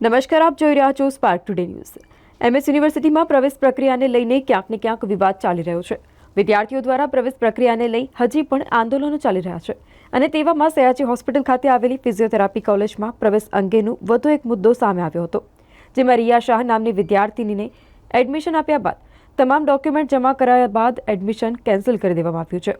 નમસ્કાર, આપ જોઈ રહ્યા છો સ્પાર્ક ટુડે ન્યૂઝ। એમએસ યુનિવર્સિટીમાં પ્રવેશ પ્રક્રિયાને લઈને ક્યાંક ને ક્યાંક વિવાદ ચાલી રહ્યો છે। વિદ્યાર્થીઓ દ્વારા પ્રવેશ પ્રક્રિયાને લઈ હજી પણ આંદોલનો ચાલી રહ્યા છે અને તેવામાં સયાજી હોસ્પિટલ ખાતે આવેલી ફિઝિયોથેરાપી કોલેજમાં પ્રવેશ અંગેનું વધુ એક મુદ્દો સામે આવ્યો હતો, જેમાં રિયા શાહ નામની વિદ્યાર્થીનીને એડમિશન આપ્યા બાદ તમામ ડોક્યુમેન્ટ જમા કરાયા બાદ એડમિશન કેન્સલ કરી દેવામાં આવ્યું છે।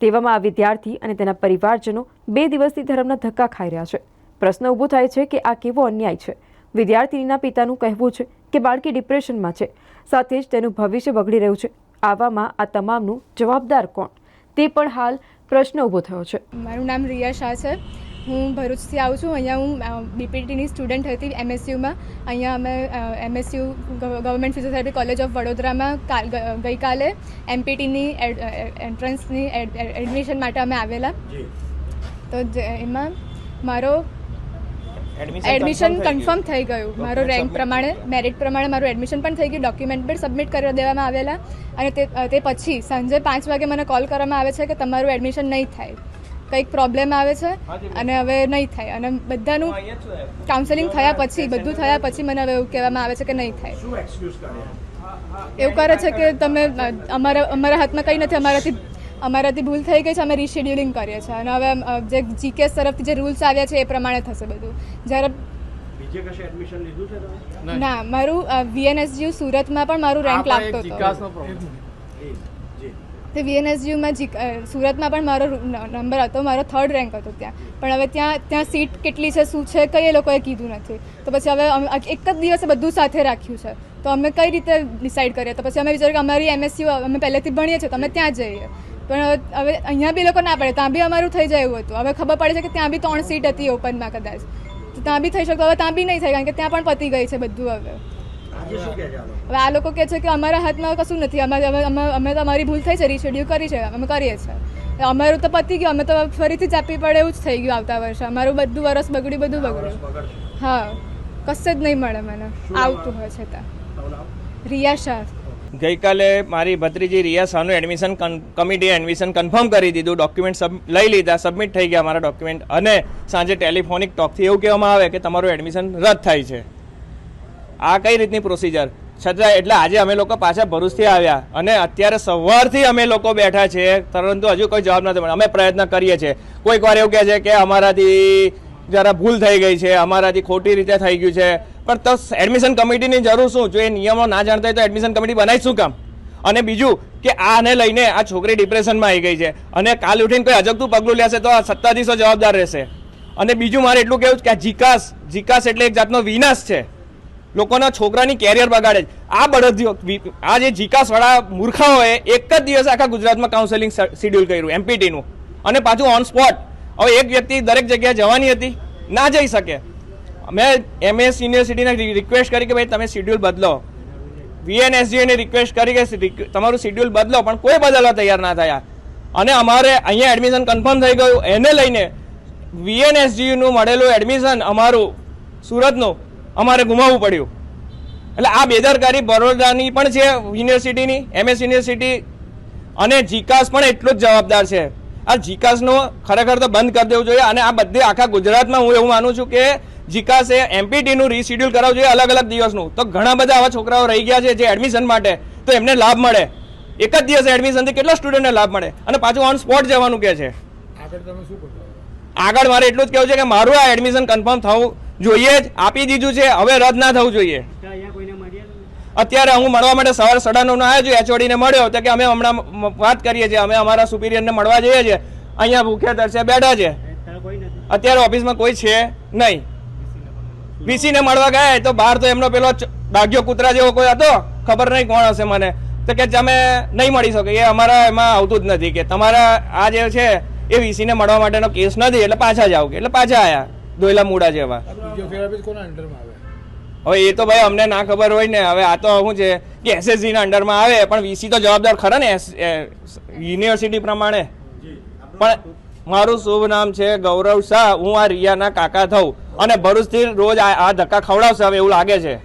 તેવામાં આ વિદ્યાર્થી અને તેના પરિવારજનો 2 દિવસથી ધર્મના ધક્કા ખાઈ રહ્યા છે। પ્રશ્ન ઊભો થાય છે કે આ કેવો અન્યાય છે। વિદ્યાર્થીનીના પિતાનું કહેવું છે કે બાળકી ડિપ્રેશનમાં છે, સાથે જ તેનું ભવિષ્ય બગડી રહ્યું છે। આવામાં આ તમામનું જવાબદાર કોણ, તે પણ હાલ પ્રશ્ન ઊભો થયો છે। મારું નામ રિયા શાહ છે। હું ભરૂચથી આવું છું। અહીંયા હું બીપીટીની સ્ટુડન્ટ હતી એમએસયુમાં। અહીંયા અમે MSU government physiotherapy college of વડોદરામાં ગઈકાલે એમપીટીની એન્ટ્રન્સની એડમિશન માટે અમે આવેલા। તો એમાં મારો એડમિશન કન્ફર્મ થઈ ગયું। મારો રેન્ક પ્રમાણે, મેરિટ પ્રમાણે મારું એડમિશન પણ થઈ ગયું, ડોક્યુમેન્ટ પણ સબમિટ કરી દેવામાં આવેલા। અને તે પછી સાંજે 5 વાગે મને કોલ કરવામાં આવે છે કે તમારું એડમિશન નહીં થાય, કંઈક પ્રોબ્લેમ આવે છે અને હવે નહીં થાય। અને બધાનું કાઉન્સેલિંગ થયા પછી, બધું થયા પછી મને હવે એવું કહેવામાં આવે છે કે નહીં થાય। એવું કરે છે કે તમે અમારા હાથમાં કંઈ નથી, અમારાથી ભૂલ થઈ ગઈ છે, અમે રીશેડ્યુલિંગ કરીએ છીએ અને હવે જે જીકેએસ તરફથી જે રૂલ્સ આવ્યા છે એ પ્રમાણે થશે બધું। જ્યારે બીજે કશે એડમિશન લીધું છે તમે? ના, મારું વીએનએસયુ સુરતમાં પણ મારું રેન્ક લાગતો હતો। તે વીએનએસયુમાં સુરતમાં પણ મારો નંબર હતો, મારો 3rd રેન્ક હતો ત્યાં। પણ હવે ત્યાં સીટ કેટલી છે, શું છે, કંઈ એ લોકોએ કીધું નથી। તો પછી હવે એક જ દિવસે બધું સાથે રાખ્યું છે, તો અમે કઈ રીતે ડિસાઈડ કરીએ? તો પછી અમે વિચાર્યું કે અમારી એમએસયુ અમે પહેલેથી ભણીએ છીએ તો અમે ત્યાં જઈએ। પણ હવે અહીંયા બી લોકો ના પડે, ત્યાં બી અમારું થઈ જાય એવું હતું। હવે ખબર પડે છે કે ત્યાં બી 3 સીટ હતી ઓપનમાં, કદાચ તો ત્યાં બી થઈ શકતો, હવે ત્યાં બી નહીં થાય, કારણ કે ત્યાં પણ પતી ગઈ છે બધું। હવે આ લોકો કહે છે કે અમારા હાથમાં કશું નથી, અમે તો અમારી ભૂલ થઈ છે, રીશેડ્યુલ કરી છે, અમે કરીએ છીએ। અમારું તો પતી ગયું, અમે તો ફરીથી જ આપવી પડે એવું જ થઈ ગયું આવતા વર્ષે। અમારું બધું વરસ બગડ્યું, બધું બગડ્યું। હા, કશે જ નહીં મળે મને આવતું હોય છે ત્યાં। રિયા શાહ। ગઈકાલે મારી ભત્રીજી રિયા શાહનું એડમિશન કમિટીએ એડમિશન કન્ફર્મ કરી દીધું, ડોક્યુમેન્ટ લઈ લીધા, સબમિટ થઈ ગયા મારા ડોક્યુમેન્ટ, અને સાંજે ટેલિફોનિક ટોકથી એવું કહેવામાં આવે કે તમારું એડમિશન રદ થાય છે। આ કઈ રીતની પ્રોસિજર? છતાં એટલે આજે અમે લોકો પાછા ભરૂચથી આવ્યા અને અત્યારે સવારથી અમે લોકો બેઠા છે, પરંતુ હજુ કોઈ જવાબ નથી મળ્યો। અમે પ્રયત્ન કરીએ છીએ, કોઈક વાર એવું કહે છે કે અમારાથી જરા ભૂલ થઈ ગઈ છે, અમારાથી ખોટી રીતે થઈ ગયું છે, પણ તો એડમિશન કમિટીની જરૂર શું? જો એ નિયમો ના જાણતા હોય તો એડમિશન કમિટી બનાવી શું કામ? અને બીજું કે આને લઈને આ છોકરી ડિપ્રેશનમાં આવી ગઈ છે અને કાલ ઉઠીને કોઈ અજગતું પગલું લેશે તો આ સત્તાધીશો જવાબદાર રહેશે। અને બીજું મારે એટલું કહેવું કે આ જીકાસ એટલે એક જાતનો વિનાશ છે, લોકોના છોકરાની કેરિયર બગાડે છે। આ બળદીઓ, આ જે જીકાસવાળા મૂર્ખાઓએ એક જ દિવસ આખા ગુજરાતમાં કાઉન્સેલિંગ શેડ્યુલ કર્યું એમપીટીનું, અને પાછું ઓન સ્પોટ। હવે એક વ્યક્તિ દરેક જગ્યાએ જવાની હતી, ના જઈ શકે। અમે એમએસ યુનિવર્સિટીને રિક્વેસ્ટ કરી કે ભાઈ તમે શેડ્યુલ બદલો, વીએનએસજીને રિક્વેસ્ટ કરી કે તમારું શેડ્યુલ બદલો, પણ કોઈ બદલવા તૈયાર ના થયા। અને અમારે અહીંયા એડમિશન કન્ફર્મ થઈ ગયું, એને લઈને વીએનએસજીનું મળેલું એડમિશન અમારું સુરતનું અમારે ગુમાવવું પડ્યું। એટલે આ બેદરકારી બરોડાની પણ છે યુનિવર્સિટીની, એમએસ યુનિવર્સિટી, અને જીકાસ પણ એટલું જ જવાબદાર છે। આ જીકાસનો ખરેખર તો બંધ કરી દેવું જોઈએ, અને આ બધે આખા ગુજરાતમાં હું એવું માનું છું કે જીકાસે એમપીટીનું રીશેડ્યુલ કરાવવું જોઈએ અલગ અલગ દિવસનું। તો ઘણા બધા આવા છોકરાઓ રહી ગયા છે જે એડમિશન માટે, તો એમને લાભ મળે। એક જ દિવસે એડમિશનથી કેટલા સ્ટુડન્ટને લાભ મળે, અને પાછું ઓન સ્પોટ જવાનું કહે છે। આગળ મારે એટલું જ કહેવું છે કે મારું આ એડમિશન કન્ફર્મ થવું જોઈએ જ, આપી દીધું છે, હવે રદ ના થવું જોઈએ। અત્યારે હું મળવા માટે સવારે 9:30 આવ્યો છું, એચઓડીને મળ્યો તો કે અમે હમણાં વાત કરીએ છીએ, અમે અમારા સુપિરિયરને મળવા જઈએ છીએ, અહીંયા ભૂખ્યા તરસે બેઠા છે। અત્યારે ઓફિસમાં કોઈ છે નહીં। વીસીને મળવા ગયા તો બહાર તો એમનો પેલો ડાઘ્યો કૂતરા જેવો કોઈ હતો, ખબર નહીં કોણ હશે મને, તો કે તમે નહીં મળી શકો, એ અમારા એમાં આવતું જ નથી, કે તમારા આ જે છે એ વીસીને મળવા માટેનો કેસ નથી, એટલે પાછા જાવ, એટલે પાછા આવ્યા દોયલા મૂડા જેવા। હવે એ તો ભાઈ અમને ના ખબર હોય ને। હવે આ તો શું છે કે એસએસજીના અંડરમાં આવે, પણ વીસી તો જવાબદાર ખરા ને યુનિવર્સિટી પ્રમાણે। પણ મારું શુભ નામ છે ગૌરવ શાહ, હું આ રિયાના કાકા થઉં, અને ભરૂચથી રોજ આ ધક્કા ખવડાવશે હવે એવું લાગે છે।